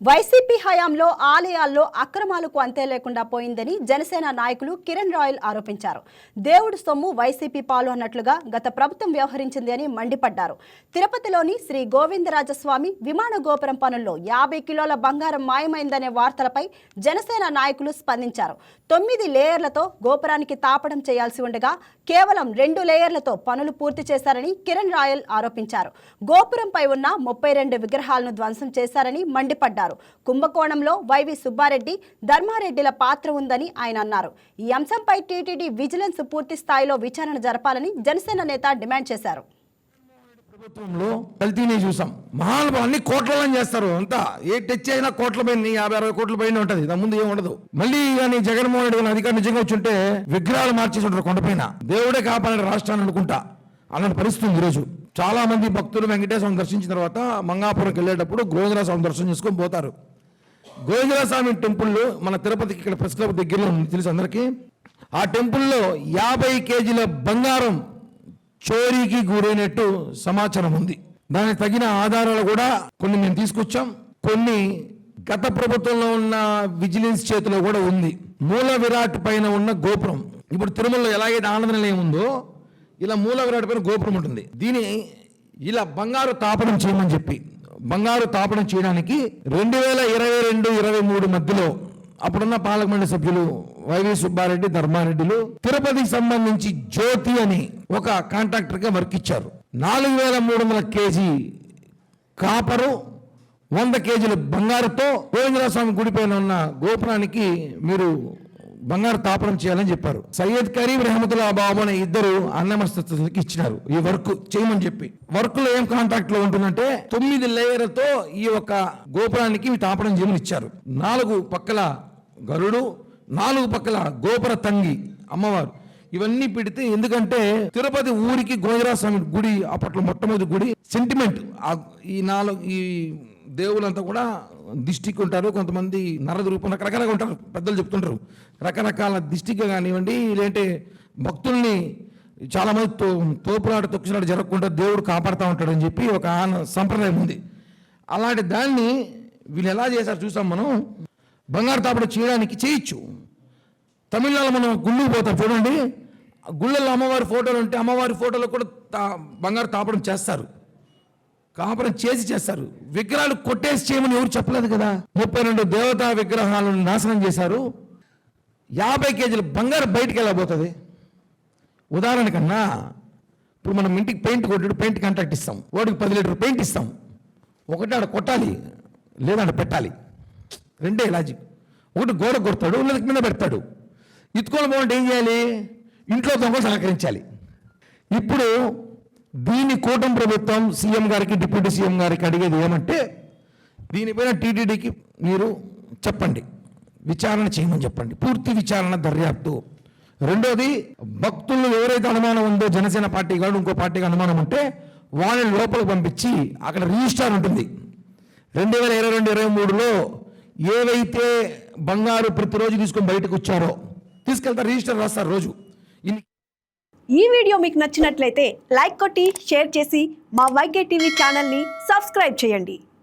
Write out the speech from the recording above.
YCP హయాంలో ఆలయాల్లో అక్రమాలకు అంతే లేకుండా పోయిందని జనసేన నాయకులు కిరణ్ రాయల్ ఆరోపించారు. దేవుడు సొమ్ము వైసీపీ పాలు అన్నట్లుగా గత ప్రభుత్వం వ్యవహరించింది అని మండిపడ్డారు. తిరుపతిలోని శ్రీ గోవిందరాజస్వామి విమాన గోపురం పనుల్లో 50 కిలోల బంగారం మాయమైందనే వార్తలపై జనసేన నాయకులు స్పందించారు. 9 లేయర్లతో గోపురానికి తాపడం చేయాల్సి ఉండగా కేవలం 2 లేయర్లతో పనులు పూర్తి చేశారని కిరణ్ రాయల్ ఆరోపించారు. గోపురంపై ఉన్న 32 విగ్రహాలను ధ్వంసం చేశారని మండిపడ్డారు. కుంభకోణంలో వైవి సుబ్బారెడ్డి, ధర్మారెడ్డిల పాత్ర ఉందని ఆయన అన్నారు. ఈ అంశంపై టీటీడీ విజిలెన్స్ పూర్తి స్థాయిలో విచారణ జరపాలని జనసేన నేత డిమాండ్ చేశారు. ప్రభుత్వంలో కల్తీని చూసాం. మహానుభావులు అన్ని కోట్లని చేస్తారు. అంతా ఏ టచ్ అయినా కోట్ల పైన 50-60 కోట్ల పైన ఉంటది. దాని ముందు ఏం ఉండదు. మళ్ళీ కానీ జగన్మోహన్ రెడ్డి అధికారం నిజంగా వచ్చుంటే విగ్రహాలు మార్చేసి ఉంటారు కొండపైన. దేవుడే కాపాడే రాష్ట్రాన్ని అనుకుంటా అలాంటి పరిస్థితి ఈరోజు. చాలా మంది భక్తులు వెంకటేశ్వరం దర్శించిన తర్వాత మంగాపురంకి వెళ్ళేటప్పుడు గోవిందరాజస్వామి దర్శనం చేసుకొని పోతారు. గోవిందరాజస్వామి టెంపుల్ మన తిరుపతికి ఇక్కడ ప్రెస్ క్లబ్ దగ్గరలో ఉంది, తెలుసు అందరికీ. ఆ టెంపుల్లో 50 కేజీల బంగారం చోరీకి గురైనట్టు సమాచారం ఉంది. దానికి తగిన ఆధారాలు కూడా కొన్ని మేము తీసుకొచ్చాం. కొన్ని గత ప్రభుత్వంలో ఉన్న విజిలెన్స్ చేతిలో కూడా ఉంది. మూల విరాట్ పైన ఉన్న గోపురం, ఇప్పుడు తిరుమలలో ఎలాగైతే ఆనంద నిలయం ఉందో ఇలా మూల విరాట్ పైన గోపురం ఉంటుంది. దీని ఇలా బంగారు తాపడం చేయమని చెప్పి బంగారు తాపడం చేయడానికి 2022-23 మధ్యలో అప్పుడున్న పాలకమండలి సభ్యులు వైవి సుబ్బారెడ్డి, ధర్మారెడ్డిలు తిరుపతికి సంబంధించి జ్యోతి అని ఒక కాంట్రాక్టర్గా వర్క్ ఇచ్చారు. 4300 కేజీ కాపరు, 100 కేజీల బంగారుతో గోవిందరాజస్వామి గుడి పైన ఉన్న గోపురానికి మీరు బంగారు తాపనం చేయాలని చెప్పారు. సయ్యద్ కరీం రెహమతుల్లా బాబు అనే ఇద్దరు అన్నమస్తకి ఇచ్చినారు ఈ వర్క్ చేయమని చెప్పి. వర్క్ లో ఏం కాంట్రాక్ట్ లో ఉంటుందంటే 9 లేయర్లతో ఈ యొక్క గోపురానికి తాపనం చేయమని ఇచ్చారు. 4 పక్కల గరుడు, 4 పక్కల గోపుర తంగి అమ్మవారు, ఇవన్నీ పెడితే ఎందుకంటే తిరుపతి ఊరికి గోవిందరాజస్వామి గుడి అప్పట్లో మొట్టమొదటి గుడి సెంటిమెంట్. ఈ దేవులంతా కూడా దిష్టికి ఉంటారు, కొంతమంది నరద రూపం రకరకాలుగా ఉంటారు, పెద్దలు చెప్తుంటారు. రకరకాల దిష్టిగా కానివ్వండి, లేదంటే భక్తుల్ని చాలామంది తోపులాట తొక్కినాడు జరగకుండా దేవుడు కాపాడుతూ ఉంటాడని చెప్పి ఒక సంప్రదాయం ఉంది. అలాంటి దాన్ని వీళ్ళు ఎలా చేశారు చూసాం మనం. బంగారు తాపడం చేయడానికి చేయొచ్చు. తమిళనాడులో మనం గుళ్ళకి పోతాం చూడండి, గుళ్ళల్లో అమ్మవారి ఫోటోలు ఉంటే అమ్మవారి ఫోటోలో కూడా బంగారు తాపడం చేస్తారు, కాపరం చేస్తారు. విగ్రహాలు కొట్టేసి చేయమని ఎవరు చెప్పలేదు కదా. 32 దేవతా విగ్రహాలను నాశనం చేశారు. 50 కేజీల బంగారు బయటికి వెళ్ళబోతుంది. ఉదాహరణ కన్నా ఇప్పుడు మనం ఇంటికి పెయింట్ కొట్టాడు, పెయింట్ కాంట్రాక్ట్ ఇస్తాం, వాడికి 10 లీటర్ పెయింట్ ఇస్తాం. ఒకటి ఆడ కొట్టాలి, లేదా ఆడ పెట్టాలి. రెండే లాజిక్. ఒకటి గోడ కొడతాడు, లేదా కింద పెడతాడు. ఇతుకోలు బాగుంటే ఏం చేయాలి? ఇంట్లో దొంగలు సహకరించాలి. ఇప్పుడు దీని కూటమి ప్రభుత్వం సీఎం గారికి, డిప్యూటీ సీఎం గారికి అడిగేది ఏమంటే దీనిపైన టీటీడీకి మీరు చెప్పండి, విచారణ చేయమని చెప్పండి, పూర్తి విచారణ దర్యాప్తు. రెండోది, భక్తులు ఎవరైతే అనుమానం ఉందో జనసేన పార్టీ కాదు ఇంకో పార్టీకి అనుమానం ఉంటే వాళ్ళని లోపలికి పంపించి అక్కడ రిజిస్టార్ ఉంటుంది. 2022-23లో ఏవైతే బంగారు ప్రతిరోజు తీసుకొని బయటకు వచ్చారో తీసుకెళ్తారు, రిజిస్టర్ రాస్తారు రోజు. ఈ వీడియో మీకు నచ్చినట్లయితే లైక్ కొట్టి షేర్ చేసి మా వైకే టీవీ ఛానల్ని సబ్స్క్రైబ్ చేయండి.